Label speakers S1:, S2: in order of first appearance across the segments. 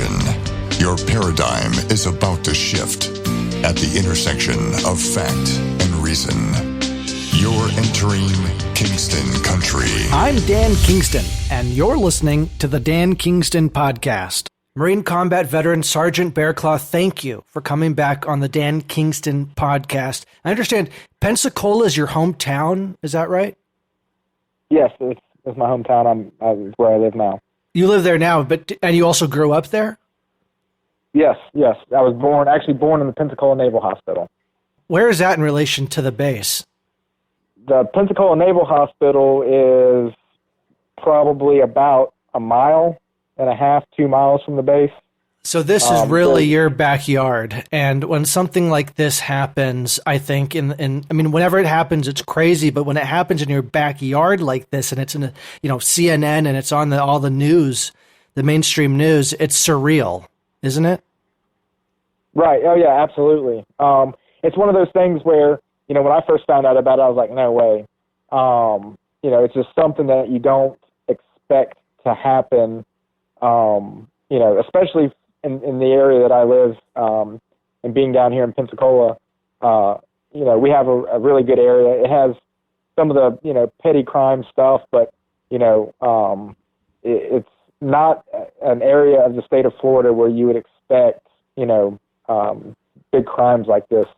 S1: Attention, your paradigm is about to shift at the intersection of fact and reason. You're entering Kingston Country.
S2: I'm Dan Kingston, and you're listening to the Dan Kingston Podcast. Marine Combat Veteran Sergeant Barraclough, thank you for coming back on the Dan Kingston Podcast. I understand Pensacola is your hometown, is that right?
S3: Yes, it's my hometown. It's where I live now.
S2: You live there now, and you also grew up there?
S3: Yes. I was born in the Pensacola Naval Hospital.
S2: Where is that in relation to the base?
S3: The Pensacola Naval Hospital is probably about 1.5 miles, 2 miles from the base.
S2: So this is really your backyard. And when something like this happens, I think whenever it happens, it's crazy. But when it happens in your backyard like this, and it's in CNN and it's on all the news, the mainstream news, it's surreal, isn't it?
S3: Right. Oh yeah, absolutely. It's one of those things where, when I first found out about it, I was like, no way. It's just something that you don't expect to happen. Especially in the area that I live, and being down here in Pensacola, we have a really good area. It has some of the, petty crime stuff, but, it's not an area of the state of Florida where you would expect, big crimes like this.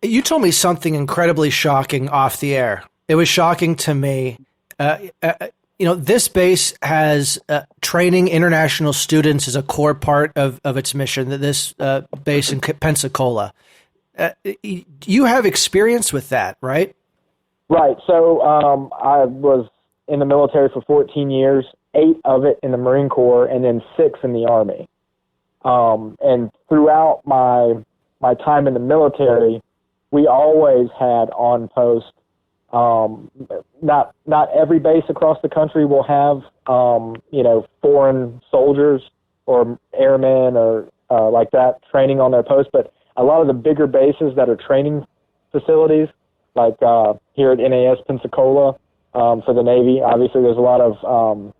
S2: You told me something incredibly shocking off the air. It was shocking to me. This base has training international students as a core part of its mission, this base in Pensacola. You have experience with that, right? Right.
S3: So I was in the military for 14 years, 8 of it in the Marine Corps, and then 6 in the Army. And throughout my time in the military, we always had on post. Not every base across the country will have, foreign soldiers or airmen or like that training on their post, but a lot of the bigger bases that are training facilities, like here at NAS Pensacola for the Navy, obviously there's a lot of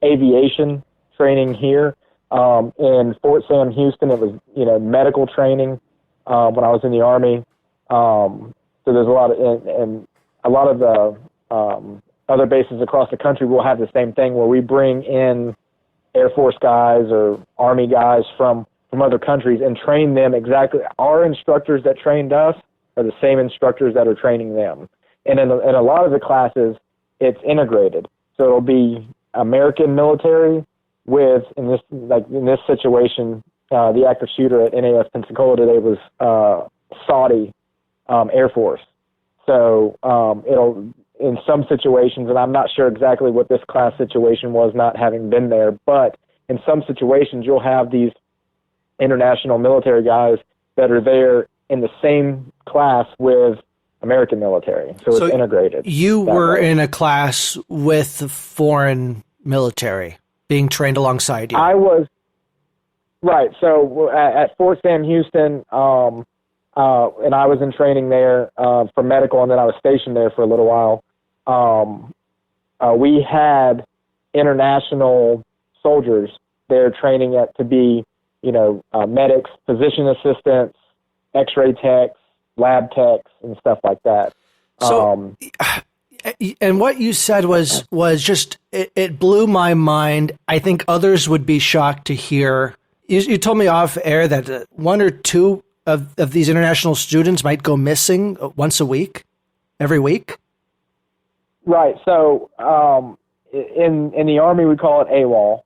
S3: aviation training here. In Fort Sam Houston, it was, medical training when I was in the Army. So there's a lot of the other bases across the country will have the same thing where we bring in Air Force guys or Army guys from other countries and train them exactly. Our instructors that trained us are the same instructors that are training them. And in a lot of the classes, it's integrated. So it'll be American military with, in this situation, the active shooter at NAS Pensacola today was Saudi Air Force. So it'll, in some situations, and I'm not sure exactly what this class situation was not having been there, but in some situations you'll have these international military guys that are there in the same class with American military. So it's integrated.
S2: You were in a class with the foreign military being trained alongside you.
S3: I was, right. So at Fort Sam Houston, and I was in training there for medical, and then I was stationed there for a little while. We had international soldiers there training to be, medics, physician assistants, X-ray techs, lab techs, and stuff like that.
S2: So, and what you said was just it blew my mind. I think others would be shocked to hear. You told me off air that 1 or 2 of these international students might go missing once a week, every week?
S3: Right. So in the Army, we call it AWOL,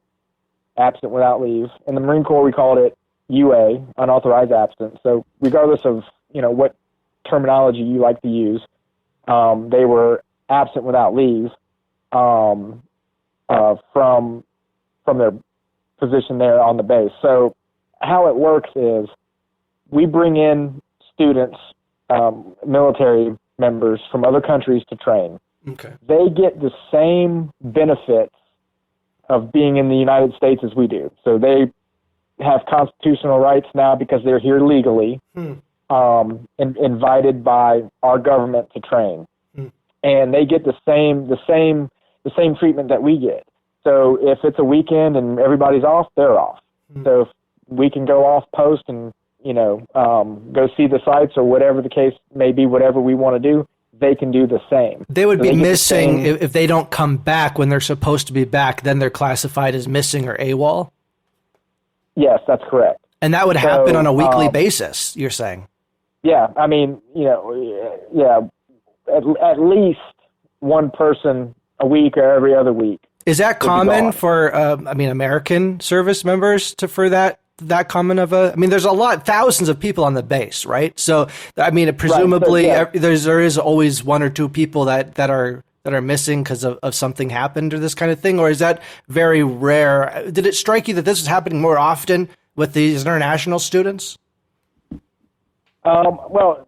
S3: absent without leave. In the Marine Corps, we call it UA, unauthorized absence. So regardless of, what terminology you like to use, they were absent without leave from their position there on the base. So how it works is we bring in students, military members from other countries to train.
S2: Okay.
S3: They get the same benefits of being in the United States as we do. So they have constitutional rights now because they're here legally, invited by our government to train. And they get the same treatment that we get. So if it's a weekend and everybody's off, they're off. So if we can go off post and, go see the sites or whatever the case may be, whatever we want to do, they can do the same.
S2: They would be missing if they don't come back when they're supposed to be back, then they're classified as missing or AWOL?
S3: Yes, that's correct.
S2: And that would happen on a weekly basis, you're saying?
S3: Yeah, I mean, at least one person a week or every other week.
S2: Is that common for, American service members for that common of a? I mean, there's thousands of people on the base, right? So, I mean, presumably
S3: right. So,
S2: there is always one or two people that are missing because of something happened or this kind of thing, or is that very rare? Did it strike you that this is happening more often with these international students?
S3: Well,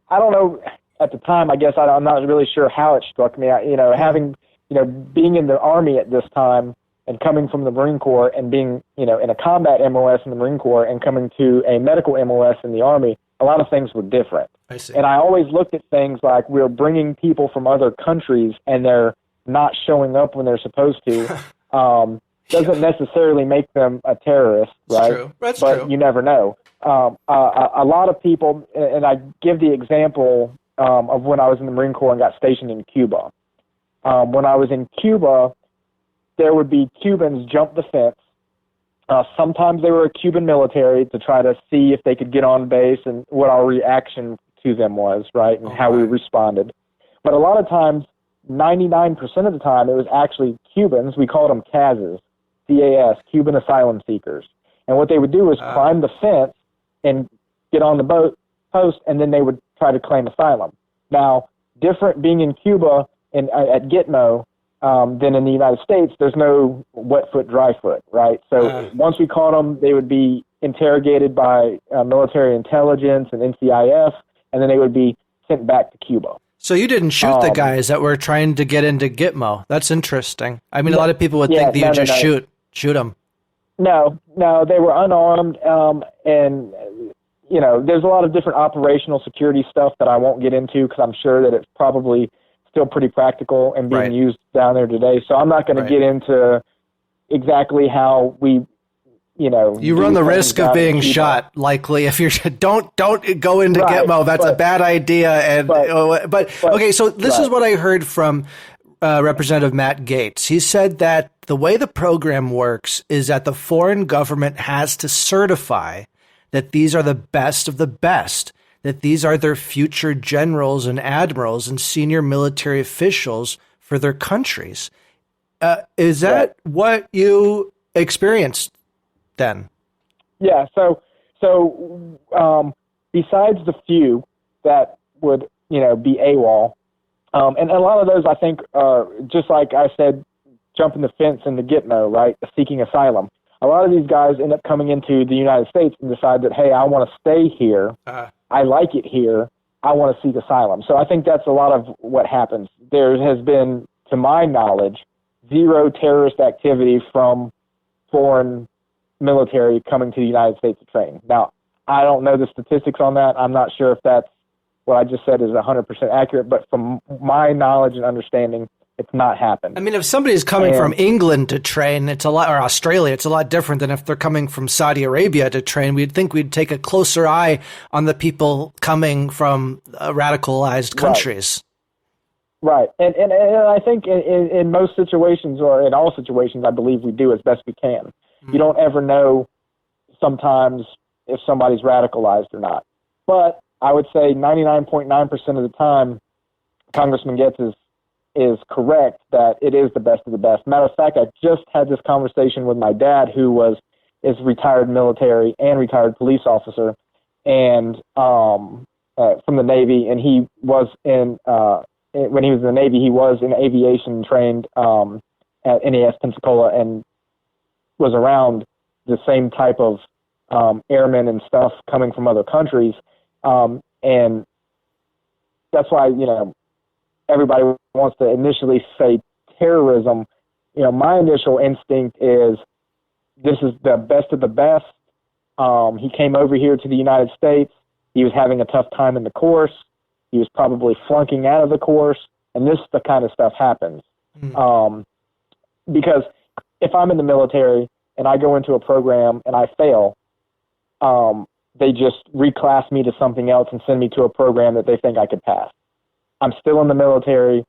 S3: I don't know. At the time, I guess I'm not really sure how it struck me. Being in the Army at this time and coming from the Marine Corps and being, in a combat MOS in the Marine Corps and coming to a medical MOS in the Army, a lot of things were different.
S2: I see.
S3: And I always looked at things like we're bringing people from other countries and they're not showing up when they're supposed to. Doesn't necessarily make them a terrorist, right?
S2: That's true.
S3: But you never know. A lot of people, and I give the example of when I was in the Marine Corps and got stationed in Cuba. When I was in Cuba, there would be Cubans jump the fence. Sometimes they were a Cuban military to try to see if they could get on base and what our reaction to them was, right, and how we responded. But a lot of times, 99% of the time, it was actually Cubans. We called them CASs, C-A-S, Cuban asylum seekers. And what they would do was climb the fence and get on the post, and then they would try to claim asylum. Now, different being in Cuba and at Gitmo than in the United States, there's no wet foot, dry foot, right? So once we caught them, they would be interrogated by military intelligence and NCIS, and then they would be sent back to Cuba.
S2: So you didn't shoot the guys that were trying to get into Gitmo. That's interesting. I mean, a lot of people would think that you just shoot them. No,
S3: they were unarmed, and there's a lot of different operational security stuff that I won't get into because I'm sure that it's probably still pretty practical and being used down there today. So I'm not going to get into exactly how we,
S2: You run the risk of being shot, likely, if you're don't go into Gitmo. That's a bad idea. And okay, so this is what I heard from Representative Matt Gaetz. He said that the way the program works is that the foreign government has to certify that these are the best of the best, that these are their future generals and admirals and senior military officials for their countries. Is that what you experienced then? Yeah.
S3: So besides the few that would, be AWOL, and a lot of those I think are just like I said, jumping the fence in the Gitmo, right? Seeking asylum. A lot of these guys end up coming into the United States and decide that, hey, I want to stay here. I like it here. I want to seek asylum. So I think that's a lot of what happens. There has been, to my knowledge, zero terrorist activity from foreign military coming to the United States to train. Now, I don't know the statistics on that. I'm not sure if that's what I just said is 100% accurate, but from my knowledge and understanding, it's not happened.
S2: I mean, if somebody's coming from England to train, or Australia, it's a lot different than if they're coming from Saudi Arabia to train. We'd think we'd take a closer eye on the people coming from radicalized countries.
S3: Right. And I think in most situations, or in all situations, I believe we do as best we can. You don't ever know sometimes if somebody's radicalized or not. But I would say 99.9% of the time, Congressman Gaetz is correct that it is the best of the best. Matter of fact, I just had this conversation with my dad, who is retired military and retired police officer, and from the Navy, and he was when he was in the Navy, he was in aviation trained at NAS Pensacola and was around the same type of airmen and stuff coming from other countries, and that's why everybody wants to initially say terrorism. My initial instinct is this is the best of the best. He came over here to the United States. He was having a tough time in the course. He was probably flunking out of the course, and this the kind of stuff happens. Because if I'm in the military and I go into a program and I fail, they just reclass me to something else and send me to a program that they think I could pass. I'm still in the military,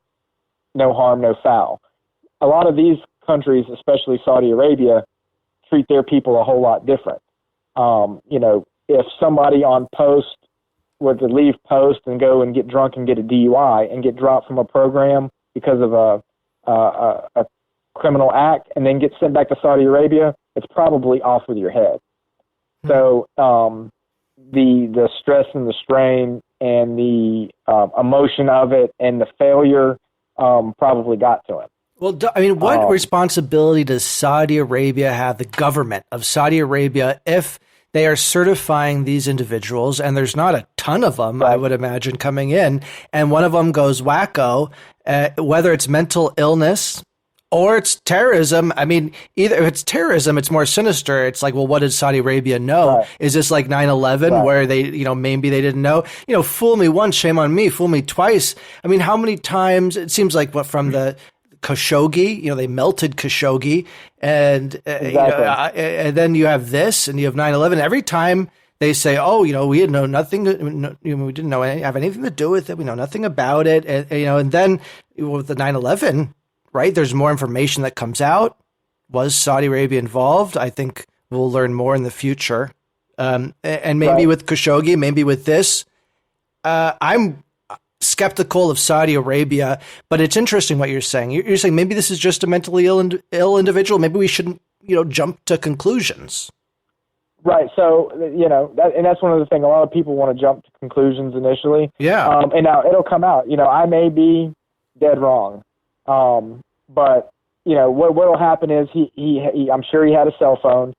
S3: no harm, no foul. A lot of these countries, especially Saudi Arabia, treat their people a whole lot different. If somebody on post were to leave post and go and get drunk and get a DUI and get dropped from a program because of a criminal act and then get sent back to Saudi Arabia, it's probably off with your head. So the stress and the strain and the emotion of it and the failure probably got to him.
S2: Well, I mean, what responsibility does Saudi Arabia have, the government of Saudi Arabia, if they are certifying these individuals, and there's not a ton of them, I would imagine, coming in, and one of them goes wacko, whether it's mental illness or it's terrorism. I mean, either if it's terrorism, it's more sinister. It's like, well, what did Saudi Arabia know? Right. Is this like 9/11 where they, maybe they didn't know? Fool me once, shame on me. Fool me twice. I mean, how many times? It seems like from the Khashoggi, they melted Khashoggi, and and then you have this, and you have 9/11. Every time they say, "Oh, we had nothing. We didn't have anything to do with it. We know nothing about it." And then with the 9/11, right? There's more information that comes out. Was Saudi Arabia involved? I think we'll learn more in the future, and maybe with Khashoggi, maybe with this. I'm skeptical of Saudi Arabia, but it's interesting what you're saying. You're saying maybe this is just a mentally ill individual. Maybe we shouldn't, jump to conclusions.
S3: Right. So, and that's one of the things. A lot of people want to jump to conclusions initially.
S2: Yeah.
S3: And now it'll come out. I may be dead wrong. But what'll happen is he I'm sure he had a cell phone.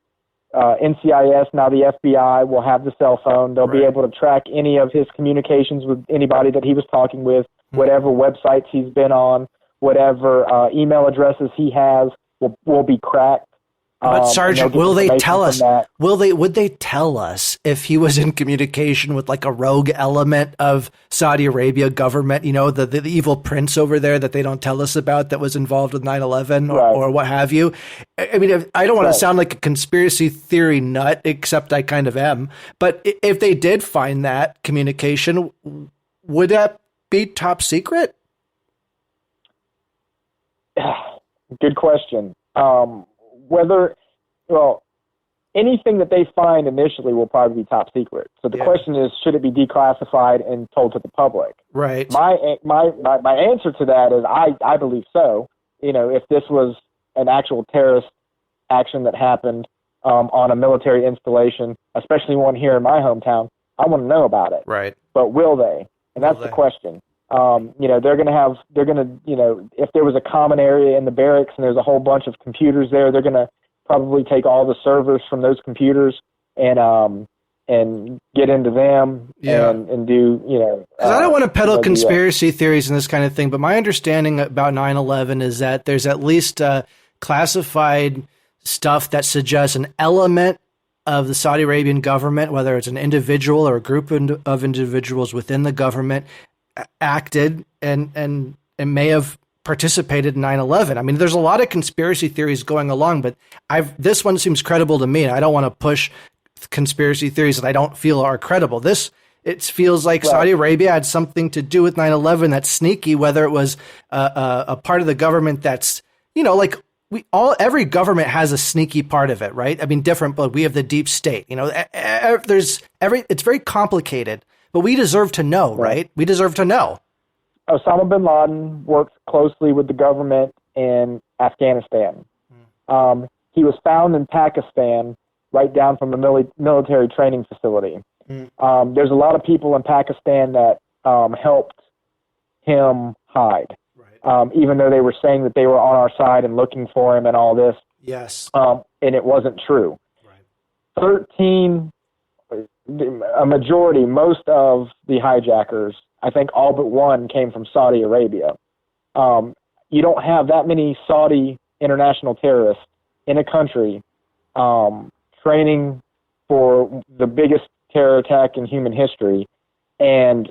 S3: NCIS, now the FBI, will have the cell phone. They'll be able to track any of his communications with anybody that he was talking with, whatever websites he's been on, whatever email addresses he has will be cracked.
S2: But Sergeant, will they tell us? Would they tell us if he was in communication with like a rogue element of Saudi Arabia government? The evil prince over there that they don't tell us about that was involved with 9/11 or what have you. I mean, I don't want to sound like a conspiracy theory nut, except I kind of am. But if they did find that communication, would that be top secret?
S3: Good question. Anything that they find initially will probably be top secret. So the question is, should it be declassified and told to the public?
S2: Right.
S3: My answer to that is I believe so. If this was an actual terrorist action that happened on a military installation, especially one here in my hometown, I want to know about it.
S2: Right.
S3: But will they? And that's the question. They're going to, if there was a common area in the barracks and there's a whole bunch of computers there, they're going to probably take all the servers from those computers and get into them and do,
S2: 'cause I don't want to peddle conspiracy theories and this kind of thing, but my understanding about 9/11 is that there's at least classified stuff that suggests an element of the Saudi Arabian government, whether it's an individual or a group of individuals within the government, acted and may have participated in 9/11. I mean, there's a lot of conspiracy theories going along, but this one seems credible to me, and I don't want to push conspiracy theories that I don't feel are credible. It feels like Saudi Arabia had something to do with 9/11 that's sneaky, whether it was a part of the government that's, every government has a sneaky part of it, right? I mean, different, but we have the deep state, it's very complicated, but we deserve to know, right? We deserve to know.
S3: Osama bin Laden worked closely with the government in Afghanistan. He was found in Pakistan, right down from a military training facility. There's a lot of people in Pakistan that helped him hide, even though they were saying that they were on our side and looking for him and all this.
S2: Yes.
S3: And it wasn't true. 13, a majority, most of the hijackers, I think all but one, came from Saudi Arabia. You don't have that many Saudi international terrorists in a country training for the biggest terror attack in human history, and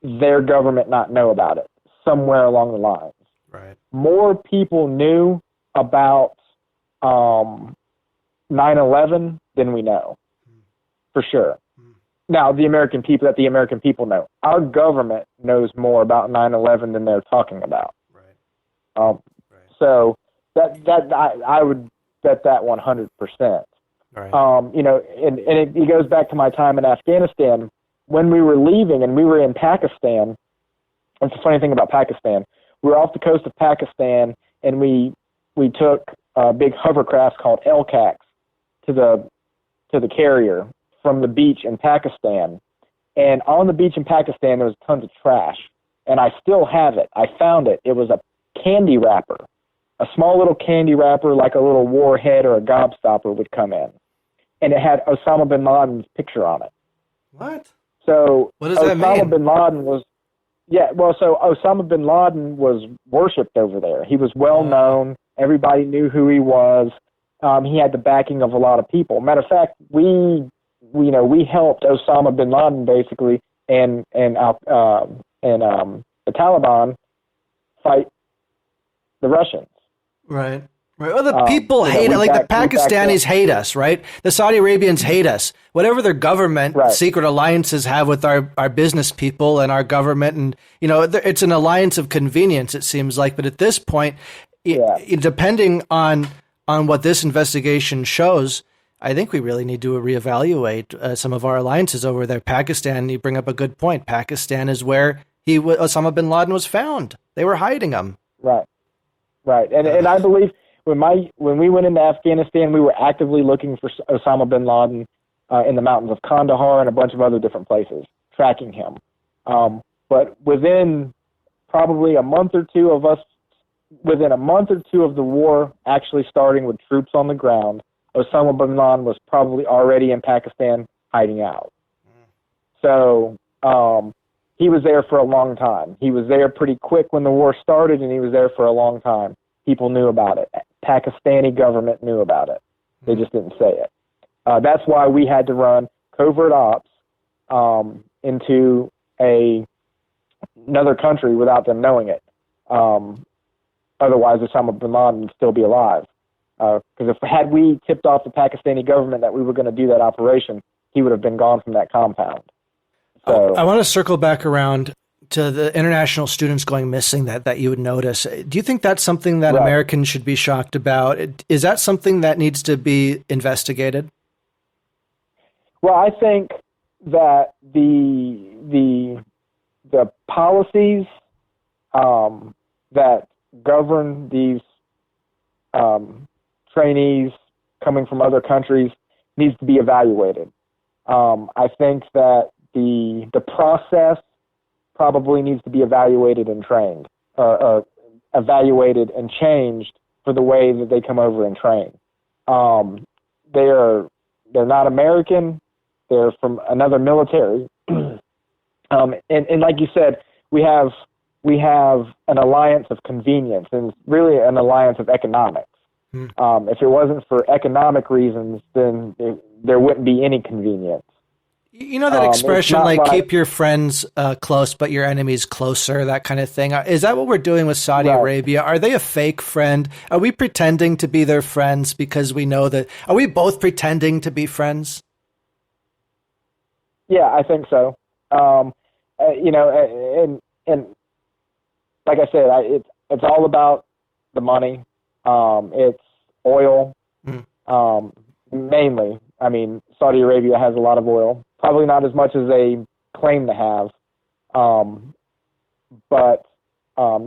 S3: their government not know about it somewhere along the lines.
S2: Right.
S3: More people knew about 9/11 than we know, for sure. Now, the American people know. Our government knows more about 9/11 than they're talking about.
S2: Right.
S3: So I would bet that 100%.
S2: Right.
S3: And it goes back to my time in Afghanistan. When we were leaving and we were in Pakistan, it's a funny thing about Pakistan. We were off the coast of Pakistan, and we took a big hovercraft called LCACs to the carrier from the beach in Pakistan. And on the beach in Pakistan, there was tons of trash. And I still have it. I found it. It was a candy wrapper. A small little candy wrapper, like a little warhead or a gobstopper would come in. And it had Osama bin Laden's picture on it.
S2: What?
S3: So
S2: what does that mean?
S3: Osama bin Laden was, so Osama bin Laden was worshipped over there. He was well known. Everybody knew who he was. He had the backing of a lot of people. Matter of fact, we helped Osama bin Laden basically and the Taliban fight the Russians.
S2: Right. Right. Well, the people hate it. Like the Pakistanis hate us, right? The Saudi Arabians hate us. Whatever their government secret alliances have with our business people and our government, and it's an alliance of convenience. It seems like, but at this point, depending on what this investigation shows, I think we really need to reevaluate some of our alliances over there. Pakistan, you bring up a good point. Pakistan is where Osama bin Laden was found. They were hiding him.
S3: Right. And I believe when we went into Afghanistan, we were actively looking for Osama bin Laden in the mountains of Kandahar and a bunch of other different places, tracking him. But within probably a month or two of the war actually starting with troops on the ground, Osama bin Laden was probably already in Pakistan hiding out. So he was there for a long time. He was there pretty quick when the war started, and he was there for a long time. People knew about it. Pakistani government knew about it. They just didn't say it. That's why we had to run covert ops into another country without them knowing it. Otherwise, Osama bin Laden would still be alive. Because had we tipped off the Pakistani government that we were going to do that operation, he would have been gone from that compound. So
S2: I want to circle back around to the international students going missing that you would notice. Do you think that's something that Americans should be shocked about? Is that something that needs to be investigated?
S3: Well, I think that the policies that govern these trainees coming from other countries needs to be evaluated. I think that the process probably needs to be evaluated and trained, or evaluated and changed for the way that they come over and train. They're not American. They're from another military. And like you said, we have an alliance of convenience, and it's really an alliance of economics. If it wasn't for economic reasons, then there wouldn't be any convenience.
S2: You know that expression, like keep your friends close, but your enemies closer, that kind of thing. Is that what we're doing with Saudi Arabia? Are they a fake friend? Are we pretending to be their friends because we know that? Are we both pretending to be friends?
S3: Yeah, I think so. And like I said, it's all about the money. It's oil, mainly. I mean, Saudi Arabia has a lot of oil. Probably not as much as they claim to have, but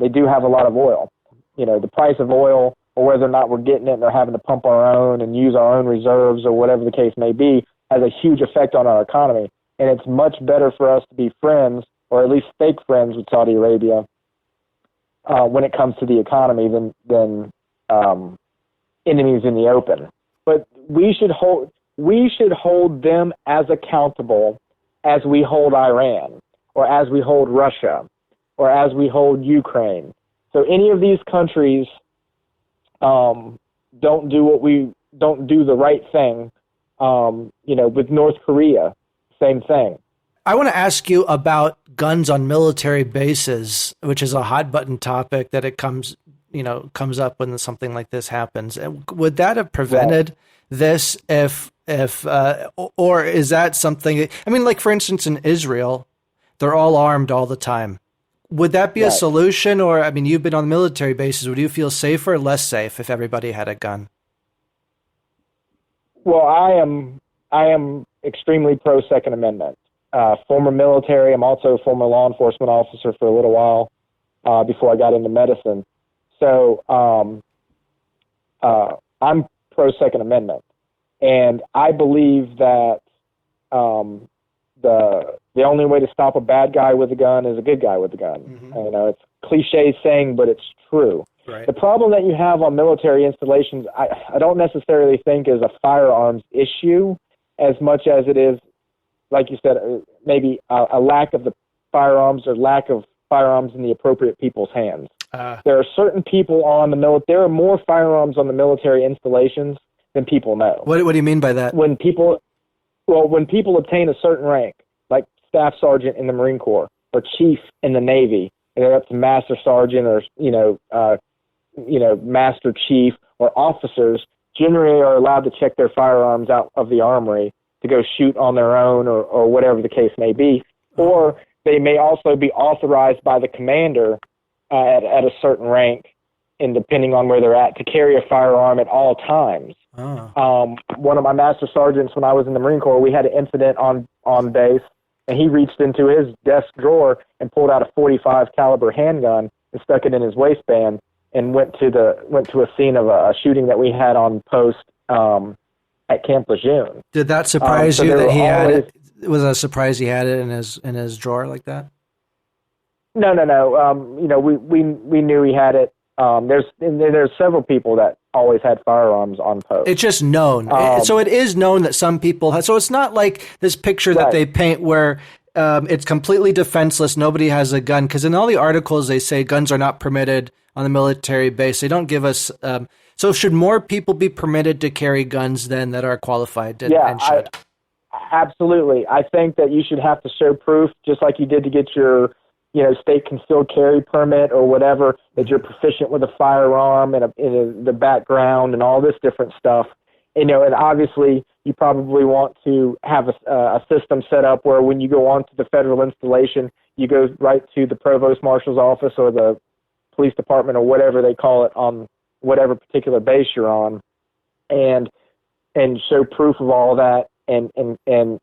S3: they do have a lot of oil. The price of oil, or whether or not we're getting it or having to pump our own and use our own reserves or whatever the case may be, has a huge effect on our economy. And it's much better for us to be friends, or at least fake friends, with Saudi Arabia when it comes to the economy than enemies in the open. But we should hold them as accountable as we hold Iran, or as we hold Russia, or as we hold Ukraine. So any of these countries don't do the right thing. With North Korea, same thing.
S2: I want to ask you about guns on military bases, which is a hot button topic that it comes comes up when something like this happens. And would that have prevented this or is that something, I mean, like for instance, in Israel, they're all armed all the time. Would that be a solution? Or, I mean, you've been on military bases. Would you feel safer or less safe if everybody had a gun?
S3: Well, I am extremely pro Second Amendment. Former military. I'm also a former law enforcement officer for a little while before I got into medicine. So I'm pro Second Amendment, and I believe that the only way to stop a bad guy with a gun is a good guy with a gun. Mm-hmm. It's a cliche saying, but it's true. Right. The problem that you have on military installations, I don't necessarily think is a firearms issue as much as it is, like you said, maybe a lack of the firearms or lack of firearms in the appropriate people's hands. There are certain people on there are more firearms on the military installations than people know.
S2: What do you mean by that?
S3: When people obtain a certain rank, like staff sergeant in the Marine Corps or chief in the Navy, and they're up to master sergeant or master chief, or officers generally are allowed to check their firearms out of the armory to go shoot on their own or whatever the case may be. Or they may also be authorized by the commander at a certain rank, and depending on where they're at, to carry a firearm at all times. One of my master sergeants when I was in the Marine Corps, we had an incident on base, and he reached into his desk drawer and pulled out a .45 caliber handgun and stuck it in his waistband and went to a scene of a shooting that we had on post at Camp Lejeune.
S2: Did that surprise you that he had it? Was it a surprise he had it in his drawer like that?
S3: No. We knew he had it. There's several people that always had firearms on post.
S2: It's just known. So it is known that some people have. So it's not like this picture that they paint where it's completely defenseless. Nobody has a gun. Because in all the articles, they say guns are not permitted on the military base. They don't give us. So should more people be permitted to carry guns then that are qualified? And should?
S3: Absolutely. I think that you should have to show proof, just like you did to get your state concealed carry permit or whatever, that you're proficient with a firearm and the background and all this different stuff. And obviously you probably want to have a system set up where when you go onto the federal installation, you go right to the provost marshal's office or the police department or whatever they call it on whatever particular base you're on, and show proof of all that and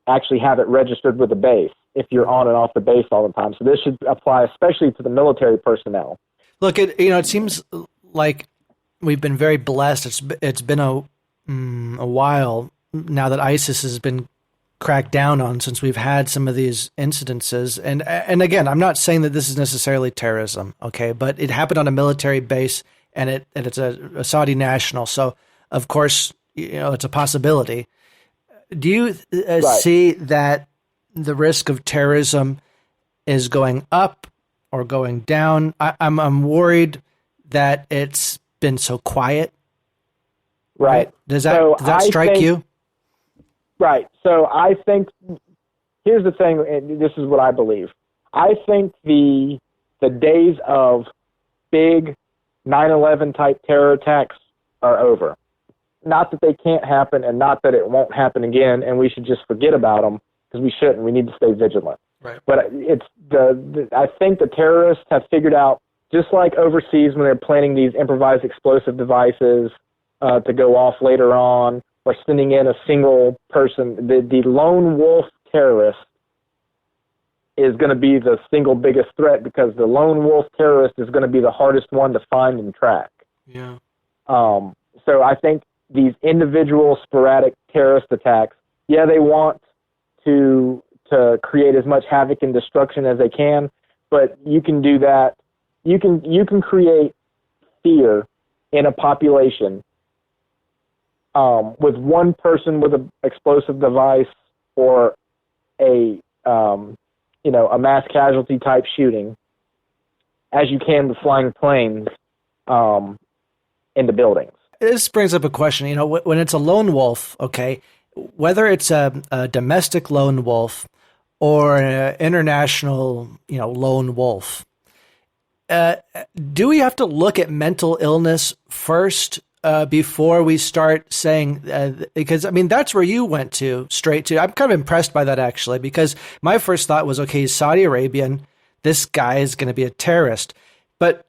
S3: actually have it registered with the base if you're on and off the base all the time. So this should apply especially to the military personnel.
S2: Look, it seems like we've been very blessed. It's been a while now that ISIS has been cracked down on since we've had some of these incidences. And again, I'm not saying that this is necessarily terrorism, okay, but it happened on a military base and it's a Saudi national. So of course, it's a possibility. Do you see that the risk of terrorism is going up or going down? I'm worried that it's been so quiet.
S3: Right.
S2: Does that strike you?
S3: Right. So I think here's the thing, and this is what I believe. I think the days of big 9/11 type terror attacks are over. Not that they can't happen, and not that it won't happen again, and we should just forget about them, because we shouldn't. We need to stay vigilant. Right. But it's I think the terrorists have figured out, just like overseas when they're planning these improvised explosive devices to go off later on, or sending in a single person, the lone wolf terrorist is going to be the single biggest threat, because the lone wolf terrorist is going to be the hardest one to find and track.
S2: Yeah.
S3: So I think these individual sporadic terrorist attacks, they want to create as much havoc and destruction as they can, but you can do that. You can create fear in a population with one person with an explosive device or a mass casualty type shooting, as you can with flying planes into buildings.
S2: This brings up a question. When it's a lone wolf, okay, whether it's a domestic lone wolf or an international, lone wolf, do we have to look at mental illness first before we start saying, because I mean, that's where you went straight to. I'm kind of impressed by that, actually, because my first thought was, okay, he's Saudi Arabian. This guy is going to be a terrorist. But,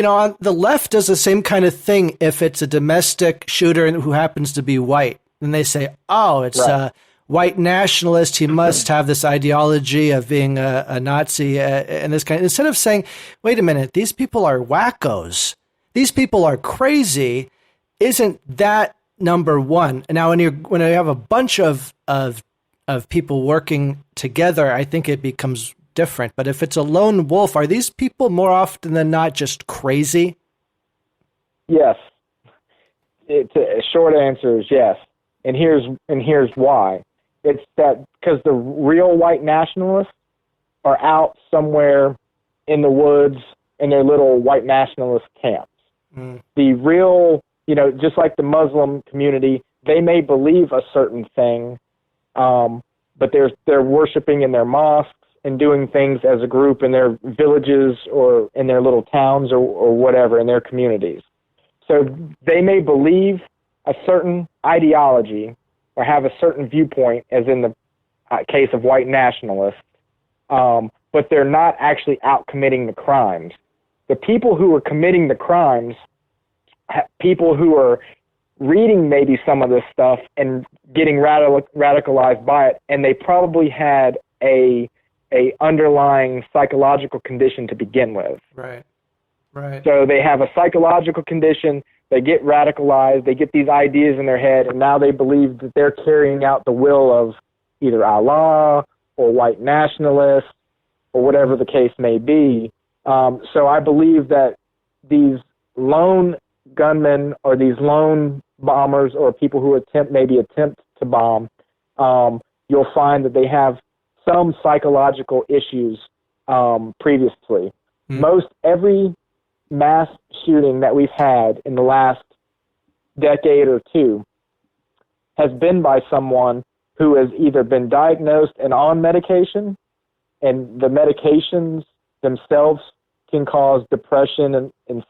S2: on the left does the same kind of thing if it's a domestic shooter who happens to be white. And they say, oh, it's a white nationalist. He must have this ideology of being a Nazi and this kind. Instead of saying, wait a minute, these people are wackos. These people are crazy. Isn't that number one? Now, when you have a bunch of people working together, I think it becomes different. But if it's a lone wolf, are these people more often than not just crazy?
S3: Yes. A short answer is yes. And here's why. It's that because the real white nationalists are out somewhere in the woods in their little white nationalist camps. The real, just like the Muslim community, they may believe a certain thing, but they're worshiping in their mosques and doing things as a group in their villages or in their little towns or whatever in their communities. So they may believe a certain ideology or have a certain viewpoint, as in the case of white nationalists, but they're not actually out committing the crimes. The people who are committing the crimes, people who are reading maybe some of this stuff and getting radicalized by it, and they probably had a underlying psychological condition to begin with.
S2: Right.
S3: So they have a psychological condition, they get radicalized, they get these ideas in their head, and now they believe that they're carrying out the will of either Allah or white nationalists or whatever the case may be. So I believe that these lone gunmen or these lone bombers or people who attempt to bomb, you'll find that they have some psychological issues previously. Most every mass shooting that we've had in the last decade or two has been by someone who has either been diagnosed and on medication, and the medications themselves can cause depression and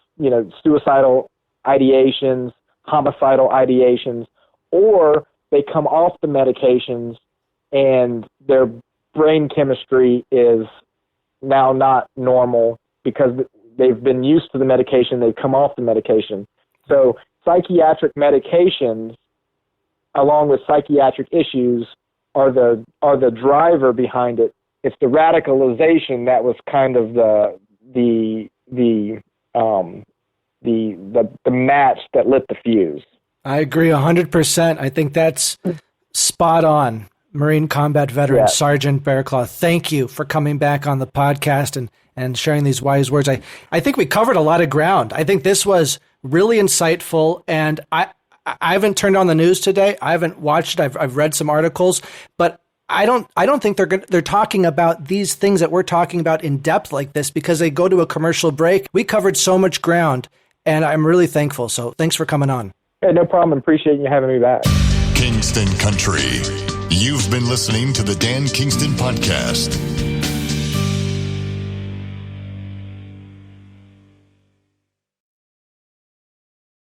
S3: suicidal ideations, homicidal ideations, or they come off the medications and their brain chemistry is now not normal because they've been used to the medication, they've come off the medication. So psychiatric medications, along with psychiatric issues, are the driver behind it. It's the radicalization that was kind of the match that lit the fuse. I
S2: agree 100%. I think that's spot on. Marine combat veteran, yes. Sergeant Barraclough, thank you for coming back on the podcast and sharing these wise words. I think we covered a lot of ground. I think this was really insightful, and I haven't turned on the news today. I haven't watched it. I've read some articles, but I don't think they're talking about these things that we're talking about in depth like this because they go to a commercial break. We covered so much ground, and I'm really thankful. So thanks for coming on.
S3: Hey, no problem. Appreciate you having me back.
S1: Kingston Country. You've been listening to the Dan Kingston Podcast.